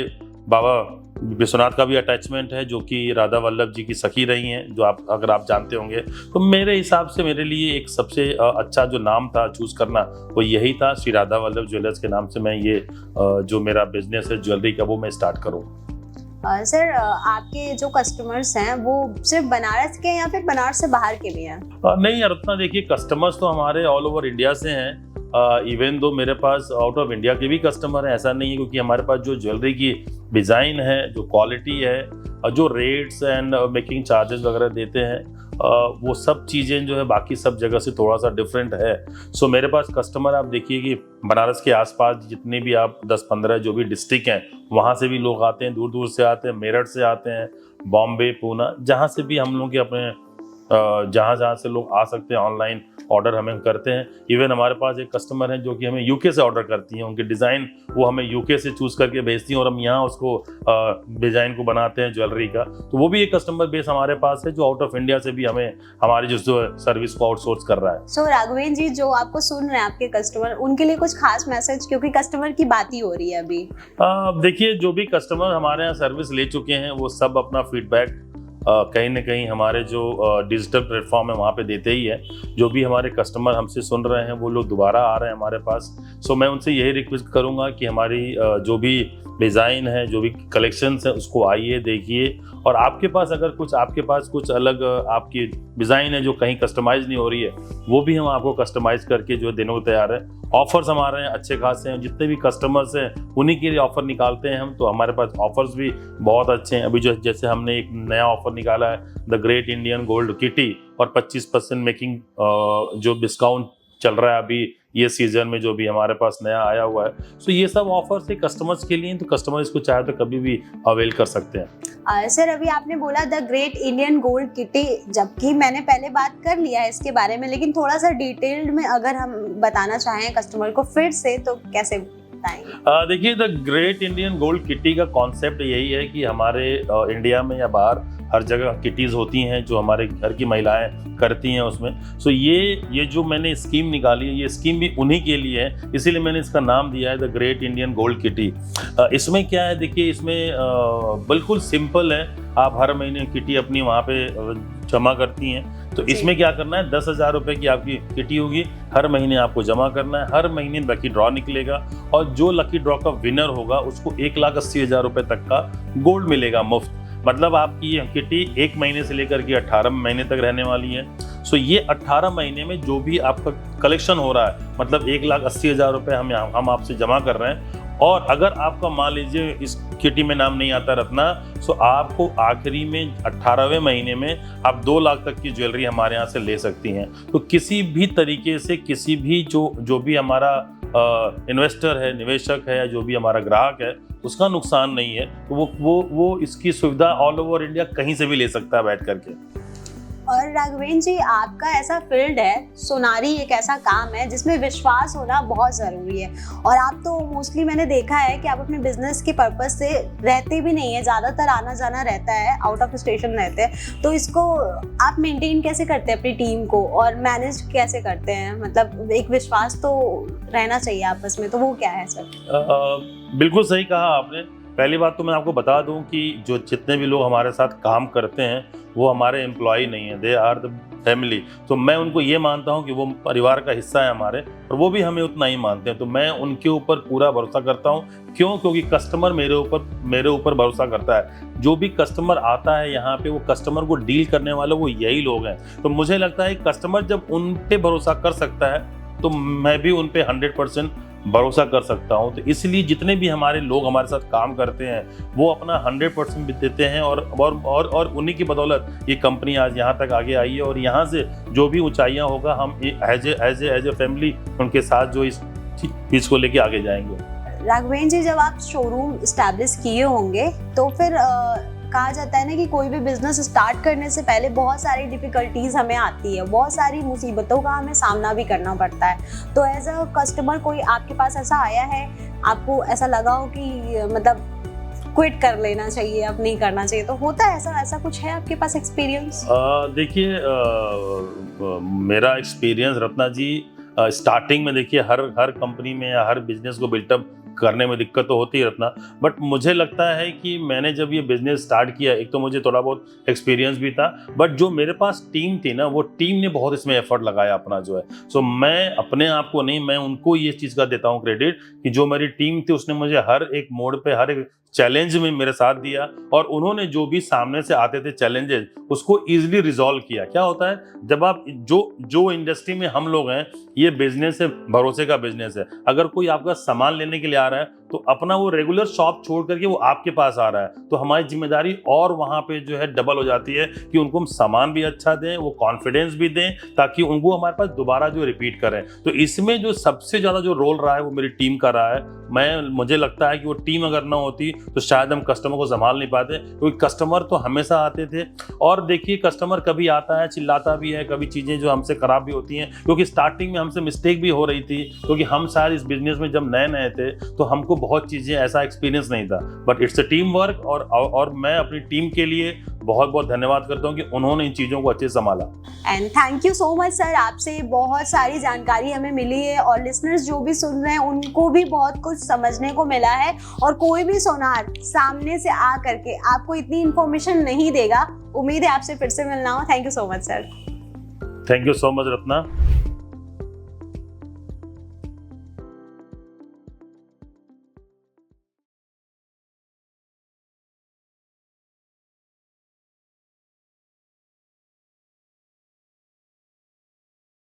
[SPEAKER 1] बाबा विश्वनाथ का भी अटैचमेंट है, जो कि राधा वल्लभ जी की सखी रही हैं, जो आप अगर आप जानते होंगे। तो मेरे हिसाब से मेरे लिए एक सबसे अच्छा जो नाम था चूज करना वो यही था, श्री राधा वल्लभ ज्वेलर्स के नाम से मैं ये जो मेरा बिजनेस है ज्वेलरी का वो मैं स्टार्ट करूँ।
[SPEAKER 2] सर, आपके जो कस्टमर्स हैं वो सिर्फ बनारस के या फिर बनारस से बाहर के भी हैं?
[SPEAKER 1] नहीं रत्ना, देखिए कस्टमर्स तो हमारे ऑल ओवर इंडिया से हैं। इवन दो मेरे पास आउट ऑफ इंडिया के भी कस्टमर हैं, ऐसा नहीं है, क्योंकि हमारे पास जो ज्वेलरी की डिज़ाइन है, जो क्वालिटी है, और जो रेट्स एंड मेकिंग चार्जेस वगैरह देते हैं, वो सब चीज़ें जो है बाकी सब जगह से थोड़ा सा डिफरेंट है। सो मेरे पास कस्टमर, आप देखिए कि बनारस के आसपास जितने भी आप 10-15 जो भी डिस्ट्रिक्ट हैं, वहाँ से भी लोग आते हैं, दूर दूर से आते हैं, मेरठ से आते हैं, बॉम्बे, पूना, जहाँ से भी हम लोग के अपने जहाँ से लोग आ सकते हैं, ऑनलाइन ऑर्डर हमें करते हैं। इवन हमारे पास एक कस्टमर हैं जो कि हमें यूके से ऑर्डर करती हैं, उनके डिज़ाइन वो हमें यूके से चूज़ करके भेजती हैं, और हम यहाँ उसको डिज़ाइन को बनाते हैं ज्वेलरी का। तो वो भी एक कस्टमर बेस हमारे पास है, जो आउट ऑफ इंडिया से भी हमें हमारी जो सर्विस को आउटसोर्स कर रहा है।
[SPEAKER 2] सो राघवेंद्र जी, जो आपको सुन रहे हैं आपके कस्टमर, उनके लिए कुछ खास मैसेज, क्योंकि कस्टमर की बात ही हो रही है अभी।
[SPEAKER 1] देखिए, जो भी कस्टमर हमारे यहाँ सर्विस ले चुके हैं वो सब अपना फीडबैक कहीं ना कहीं हमारे जो डिजिटल प्लेटफॉर्म है वहाँ पे देते ही है। जो भी हमारे कस्टमर हमसे सुन रहे हैं वो लोग दोबारा आ रहे हैं हमारे पास। सो मैं उनसे यही रिक्वेस्ट करूँगा कि हमारी जो भी डिज़ाइन है, जो भी कलेक्शंस है, उसको आइए, देखिए, और आपके पास कुछ अलग आपकी डिज़ाइन है जो कहीं कस्टमाइज़ नहीं हो रही है, वो भी हम आपको कस्टमाइज़ करके जो है देने को तैयार है। ऑफर्स हमारे हैं अच्छे खासे हैं, जितने भी कस्टमर्स हैं उन्हीं के लिए ऑफर निकालते हैं हम, तो हमारे पास ऑफर्स भी बहुत अच्छे हैं। अभी जो जैसे हमने एक नया ऑफर निकाला है, the great Indian gold kitty, और 25% मेकिंग जो डिस्काउंट चल रहा है अभी ये सीजन में, जो भी हमारे पास नया आया हुआ है। सो ये सब ऑफर्स है कस्टमर्स के लिए, तो कस्टमर इसको चाहे तो कभी भी अवेल कर सकते हैं।
[SPEAKER 2] सर, अभी आपने बोला the great Indian gold kitty, जबकि मैंने पहले बात कर लिया है इसके बारे में, लेकिन थोड़ा सा डिटेल्ड में अगर हम बताना चाहें कस्टमर को फिर से, तो कैसे बताएंगे?
[SPEAKER 1] देखिए, the great Indian gold kitty का कॉन्सेप्ट यही है कि हमारे इंडिया में या बाहर हर जगह किटीज़ होती हैं जो हमारे घर की महिलाएं करती हैं उसमें। सो ये जो मैंने स्कीम निकाली है, ये स्कीम भी उन्हीं के लिए है, इसीलिए मैंने इसका नाम दिया है the great Indian gold kitty. इसमें क्या है, देखिए, इसमें बिल्कुल सिंपल है। आप हर महीने किटी अपनी वहाँ पे जमा करती हैं, तो इसमें क्या करना है, 10,000 रुपए की आपकी किटी होगी, हर महीने आपको जमा करना है, हर महीने लकी ड्रॉ निकलेगा और जो लकी ड्रॉ का विनर होगा उसको 1,80,000 रुपए तक का गोल्ड मिलेगा मुफ्त। मतलब आपकी ये किटी 1 महीने से लेकर के 18 महीने तक रहने वाली है। सो ये 18 महीने में जो भी आपका कलेक्शन हो रहा है, मतलब 1,80,000 रुपए हम आपसे जमा कर रहे हैं, और अगर आपका मान लीजिए इस किटी में नाम नहीं आता रत्ना, सो आपको आखिरी में 18वें महीने में आप 2 लाख तक की ज्वेलरी हमारे यहाँ से ले सकती हैं। तो किसी भी तरीके से किसी भी जो भी हमारा इन्वेस्टर है, निवेशक है, या जो भी हमारा ग्राहक है, उसका नुकसान नहीं है। तो वो इसकी सुविधा ऑल ओवर इंडिया कहीं से भी ले सकता है बैठ करके।
[SPEAKER 2] और राघवेंद्र जी, आपका ऐसा फील्ड है, सोनारी एक ऐसा काम है जिसमें विश्वास होना बहुत ज़रूरी है, और आप तो मोस्टली मैंने देखा है कि आप अपने बिजनेस के पर्पस से रहते भी नहीं है, ज़्यादातर आना जाना रहता है, आउट ऑफ स्टेशन रहते हैं। तो इसको आप मेंटेन कैसे करते हैं अपनी टीम को, और मैनेज कैसे करते हैं? मतलब एक विश्वास तो रहना चाहिए आपस में, तो वो क्या है सर?
[SPEAKER 1] बिल्कुल सही कहा आपने। पहली बात तो मैं आपको बता दूं कि जो जितने भी लोग हमारे साथ काम करते हैं वो हमारे एम्प्लॉय नहीं है, दे आर द फैमिली। तो मैं उनको ये मानता हूं कि वो परिवार का हिस्सा है हमारे, और वो भी हमें उतना ही मानते हैं। तो मैं उनके ऊपर पूरा भरोसा करता हूं। क्यों? क्योंकि कस्टमर मेरे ऊपर भरोसा करता है। जो भी कस्टमर आता है यहाँ पे, वो कस्टमर को डील करने वाले वो यही लोग हैं। तो मुझे लगता है कस्टमर जब उन पे भरोसा कर सकता है तो मैं भी उन पे 100% भरोसा कर सकता हूं। तो इसलिए जितने भी हमारे लोग हमारे साथ काम करते हैं वो अपना 100% देते हैं, और उन्हीं की बदौलत ये कंपनी आज यहाँ तक आगे आई है, और यहाँ से जो भी ऊंचाइयाँ होगा हम एज ए फैमिली उनके साथ जो इस चीज़ को लेके आगे जाएंगे।
[SPEAKER 2] राघवेंद्र जी, जब आप शोरूम स्टैब्लिश किए होंगे तो फिर कहा जाता है ना कि कोई भी बिजनेस स्टार्ट करने से पहले बहुत सारी डिफिकल्टीज हमें आती है, बहुत सारी मुसीबतों का हमें सामना भी करना पड़ता है। तो एज अ कस्टमर कोई आपके पास ऐसा आया है, आपको ऐसा लगा हो कि मतलब क्विट कर लेना चाहिए, अब नहीं करना चाहिए, तो होता है ऐसा कुछ है आपके पास एक्सपीरियंस?
[SPEAKER 1] देखिए, मेरा एक्सपीरियंस रत्ना जी, स्टार्टिंग में देखिए हर कंपनी में या हर बिजनेस को बिल्टअप करने में दिक्कत तो होती है रत्ना, बट मुझे लगता है कि मैंने जब ये बिजनेस स्टार्ट किया, एक तो मुझे थोड़ा बहुत एक्सपीरियंस भी था, बट जो मेरे पास टीम थी ना, वो टीम ने बहुत इसमें एफर्ट लगाया अपना जो है। सो मैं अपने आप को नहीं, मैं उनको ये चीज़ का देता हूँ क्रेडिट कि जो मेरी टीम थी उसने मुझे हर एक मोड़ पे, हर एक चैलेंज में मेरे साथ दिया, और उन्होंने जो भी सामने से आते थे चैलेंजेस उसको इजीली रिजॉल्व किया। क्या होता है, जब आप जो इंडस्ट्री में हम लोग हैं, ये बिजनेस है, भरोसे का बिजनेस है। अगर कोई आपका सामान लेने के लिए आ रहा है तो अपना वो रेगुलर शॉप छोड़ करके वो आपके पास आ रहा है, तो हमारी जिम्मेदारी और वहाँ पे जो है डबल हो जाती है कि उनको हम सामान भी अच्छा दें, वो कॉन्फिडेंस भी दें, ताकि उनको हमारे पास दोबारा जो रिपीट करें। तो इसमें जो सबसे ज़्यादा जो रोल रहा है वो मेरी टीम का रहा है। मुझे लगता है कि वो टीम अगर ना होती तो शायद हम कस्टमर को संभाल नहीं पाते, क्योंकि कस्टमर तो हमेशा आते थे। और देखिए, कस्टमर कभी आता है, चिल्लाता भी है, कभी चीज़ें जो हमसे ख़राब भी होती हैं, क्योंकि स्टार्टिंग में हमसे मिस्टेक भी हो रही थी, क्योंकि हम शायद इस बिजनेस में जब नए थे तो हमको बहुत चीज़ें ऐसा एक्सपीरियंस नहीं था। But it's a team work, और मैं अपनी टीम के लिए बहुत बहुत धन्यवाद करता हूँ कि उन्होंने इन चीज़ों को अच्छे से संभाला।
[SPEAKER 2] And thank you so much sir, आपसे बहुत सारी जानकारी हमें मिली है, और लिसनर्स जो भी सुन रहे हैं उनको भी बहुत कुछ समझने को मिला है। और कोई भी सोनार सामने से आ करके आपको इतनी इन्फॉर्मेशन नहीं देगा। उम्मीद है आपसे फिर से मिलना हो। Thank you so much sir.
[SPEAKER 1] Thank you so much Ratna.